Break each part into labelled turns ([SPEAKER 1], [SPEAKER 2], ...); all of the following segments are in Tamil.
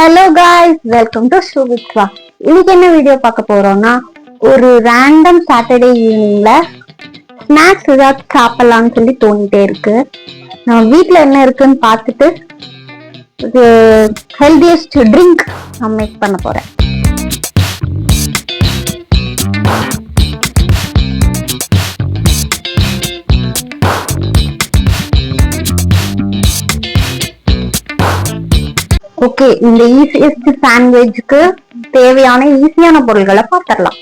[SPEAKER 1] ஹலோ காய்ஸ், வெல்கம் டு சுவித்வா. இன்னைக்கு என்ன வீடியோ பார்க்க போறோம்னா, ஒரு ரேண்டம் சாட்டர்டே ஈவினிங்ல ஸ்நாக்ஸ் ஏதாவது சாப்பிடலாம்னு சொல்லி தோணிட்டே இருக்கு. நான் வீட்டுல என்ன இருக்குன்னு பார்த்துட்டு ஹெல்தியஸ்ட் ட்ரிங்க் நான் மேக் பண்ண போறேன். ஓகே, இந்த ஈஸியஸ்ட் சாண்ட்விச்சுக்கு தேவையான ஈஸியான பொருள்களை பார்த்துடலாம்.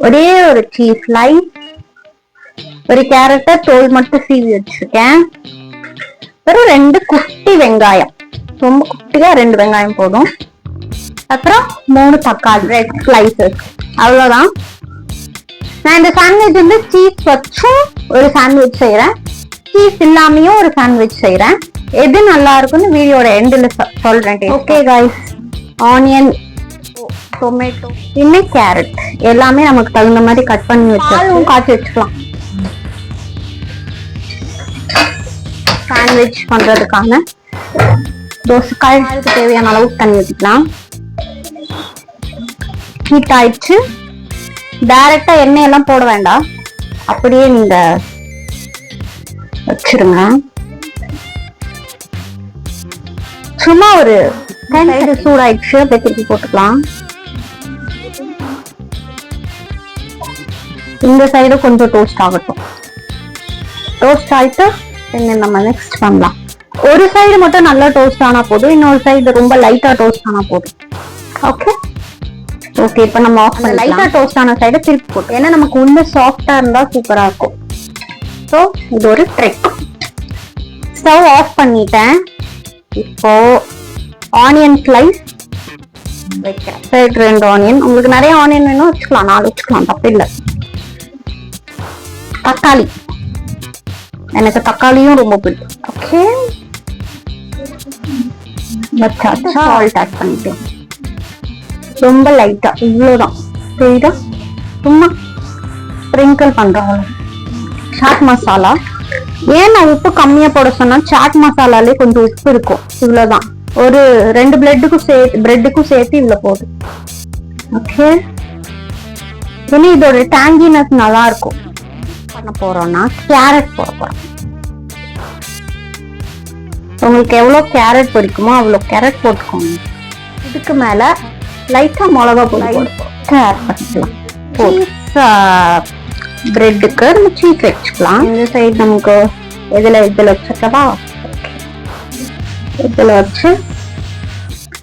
[SPEAKER 1] ஒரே ஒரு சீஸ் ஸ்லைஸ், ஒரு கேரட்டை தோல் மட்டும் சீவி வச்சிருக்கேன். அப்புறம் 2 குட்டி வெங்காயம், ரொம்ப குட்டியா 2 வெங்காயம் போதும். அப்புறம் 3 தக்காளி ரெட் ஸ்லைசஸ், அவ்வளவுதான். நான் இந்த சாண்ட்விச் வந்து சீஸ் வச்சும் ஒரு சாண்ட்விச் செய்யறேன், சீஸ் இல்லாமையும் ஒரு சாண்ட்விச் செய்யறேன். எது நல்லா இருக்குன்னு வீடியோட எண்ட்ல சொல்றேன். ஓகே गाइस, ஆனியன், டொமேட்டோ, இன்னும் கேரட் எல்லாமே நமக்கு தகுந்த மாதிரி கட் பண்ணி வச்சுக்கலாம். காய்ச்சி வச்சுக்கலாம். சாண்ட்விச் பண்றதுக்கான தோசைக்காய்க்கு தேவையான அளவுக்கு தண்ணி ஊற்றிக்கலாம். ஹீட் ஆயிடுச்சு. டைரக்டா எண்ணெய் எல்லாம் போட வேண்டாம், அப்படியே நீங்க வச்சிருங்க. சும்மா ஒரு சைடு சூடாயிடுச்சு, அப்படியே திருப்பி போட்டுக்கலாம். இந்த சைடு கொஞ்சம் டோஸ்ட் ஆகட்டும். டோஸ்ட் ஆயிட்டு நம்ம நெக்ஸ்ட் பண்ணலாம். ஒரு சைடு மட்டும் நல்லா டோஸ்ட் ஆனா போதும், இன்னொரு சைடு ரொம்ப லைட்டா டோஸ்ட் ஆனா போதும். ஓகே ஓகே, இப்ப நம்ம ஆஃப் பண்ணி லைட்டா டோஸ்ட் ஆன சைடு திருப்பி போட்டோம். ஏன்னா நமக்கு உள்ள சாஃப்டா இருந்தா சூப்பரா இருக்கும். ஸோ இது ஒரு ட்ரிக். ஸ்டவ் ஆஃப் பண்ணிட்டேன். இப்போ ஆனியன் ஸ்லைஸ் வைக்கிறேன். 2 ஆனியன், உங்களுக்கு நிறைய ஆனியன் வேணும் வச்சுக்கலாம், 4 வச்சுக்கலாம், தப்பு இல்லை. தக்காளி, எனக்கு தக்காளியும் ரொம்ப பிடிக்கும். ஓகே, சால்ட் ஆட் பண்ணிட்டேன், ரொம்ப லைட்டா, இவ்வளவுதான். சரிதா, சும்மா ஸ்ப்ரிங்கிள் பண்றோம். சாட் மசாலா, ஏன் நான் உப்பு கம்மியா போட சொன்னா, சாட் மசாலாலே கொஞ்சம் உப்பு இருக்கும். இவ்வளவுதான், ஒரு 2 பிரெட்டுக்கும் சேர்த்து இவ்வளவு போதும். ஓகே, இனி இதோட டேங்கினஸ் நல்லா இருக்கும். பண்ண போறோம்னா கேரட் போட போறோம். உங்களுக்கு எவ்வளவு கேரட் பிடிக்குமோ அவ்வளவு கேரட் போட்டுக்கோங்க. இதுக்கு மேல லைட்டா மிளகா பொடி ஆட் பண்ணிக்கலாம். பிரெட்டுக்கு நம்ம சீஸ் வச்சுக்கலாம். இந்த சைடு நமக்கு இதுல வச்சுக்கவா, இதுல வச்சு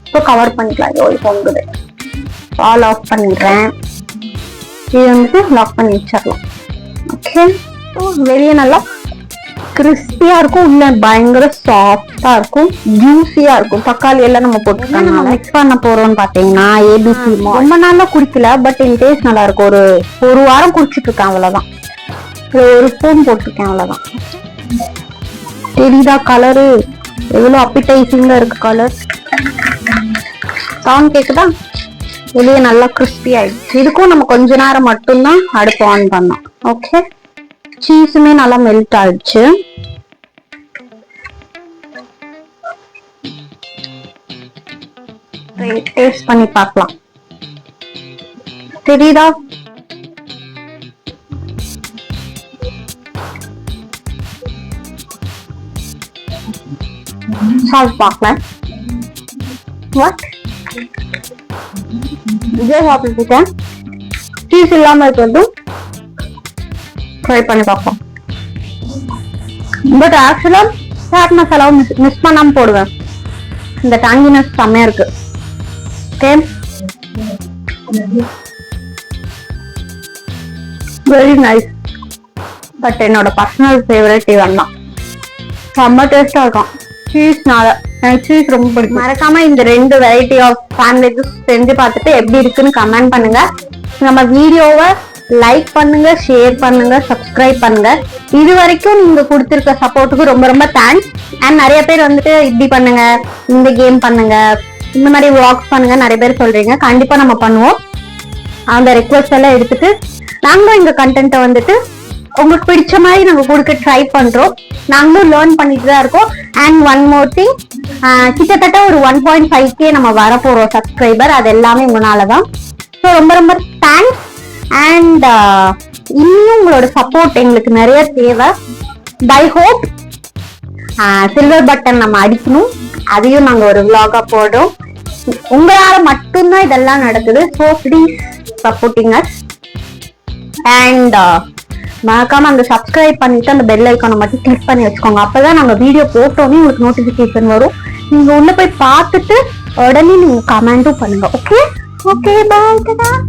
[SPEAKER 1] இப்போ கவர் பண்ணிக்கலாம். இது பொங்குது, ஆல் ஆஃப் பண்ணிடுறேன். இது வந்துட்டு லாக் பண்ணி வச்சிடலாம். ஓகே, வெளியே நல்லா கிறிஸ்பியா இருக்கும், உள்ள பயங்கர சாஃப்டா இருக்கும், ஜூசியா இருக்கும். தக்காளி எல்லாம் நம்ம போட்டுக்கலாம். மிக்ஸ் பண்ண போறோம்னு பாத்தீங்கன்னா ஏபிசி ரொம்ப நாளா குடிக்கல, பட் இந்த டேஸ்ட் நல்லா இருக்கும். ஒரு வாரம் குடிச்சிட்டு இருக்கேன், அவ்வளவுதான். ஒரு ஸ்பூன் போட்டிருக்கேன், அவ்வளவுதான். தெரியுதா கலரு எவ்வளவு அப்பிடைசிங்கா இருக்கு? கலர் சவுண்ட் கேக்குதா? வெளியே நல்லா கிறிஸ்பி ஆயிடுச்சு. இதுக்கும் நம்ம கொஞ்ச நேரம் மட்டும்தான் அடுப்பு ஆன் பண்ணோம். ஓகே, சீஸுமே நல்லா மெல்ட் ஆயிடுச்சு. டேஸ்ட் பண்ணி பார்க்கலாம். தெரியுதா? சால்ட் பார்க்கலாம். வாட் இதே சாப்பிட்டுட்டேன். சீஸ் இல்லாம இருக்கிறது ட்ரை பண்ணி பார்ப்போம். பட் ஆக்சுவலா சாட் மசாலாவும் மிஸ் பண்ணாம போடுவேன். இந்த டாங்கினஸ் செம்மையா இருக்கு. Okay, very nice. பட் என்னோட பர்சனல் ஃபேவரட் இவன் தான். செம்ம டேஸ்டா இருக்கும் சீஸ்னால. எனக்கு சீஸ் ரொம்ப பிடிக்கும். மறக்காம இந்த 2 வெரைட்டி ஆஃப் சாண்ட்விச்சஸ் செஞ்சு பார்த்துட்டு எப்படி இருக்குன்னு கமெண்ட் பண்ணுங்க. நம்ம வீடியோவை லைக் பண்ணுங்க, ஷேர் பண்ணுங்க, சப்ஸ்கிரைப் பண்ணுங்க. இது வரைக்கும் நீங்க கொடுத்திருக்க சப்போர்ட்டுக்கு ரொம்ப ரொம்ப தேங்க்ஸ். அண்ட் நிறைய பேர் வந்துட்டு இப்படி பண்ணுங்க, இந்த கேம் பண்ணுங்க, இந்த மாதிரி வாக்ஸ் பண்ணுங்க நிறைய பேர் சொல்றீங்க. கண்டிப்பா நம்ம பண்ணுவோம். அந்த ரெக்வஸ்ட் எல்லாம் எடுத்துட்டு நாங்களும் இந்த கண்டென்ட்டை வந்துட்டு உங்களுக்கு பிடிச்ச மாதிரி நாங்க கொடுக்க ட்ரை பண்றோம். நாங்களும் லேர்ன் பண்ணிட்டு தான் இருக்கோம். அண்ட் ஒன் மோர் திங், கிட்டத்தட்ட ஒரு 1.5K நம்ம வர போறோம் சப்ஸ்கிரைபர். அது எல்லாமே உங்களாலதான். ஸோ ரொம்ப ரொம்ப தேங்க்ஸ். அண்ட் இன்னும் உங்களோட சப்போர்ட் எங்களுக்கு நிறைய தேவை. பை ஹோப் சில்வர் பட்டன் நம்ம அடிக்கணும். அதையும் நாங்க ஒரு vlog-ஆ போடுறோம். உங்களால மட்டும்தான் இதெல்லாம் நடக்குது. So please supporting us. And மறக்காம அந்த சப்ஸ்கிரைப் பண்ணிட்டு அந்த பெல் ஐக்கானை மட்டும் கிளிக் பண்ணி வச்சுக்கோங்க. அப்பதான் நாங்க வீடியோ போட்டோன்னே உங்களுக்கு நோட்டிபிகேஷன் வரும். நீங்க உள்ள போய் பார்த்துட்டு உடனே நீங்க கமெண்டும் பண்ணுங்க. Okay okay bye.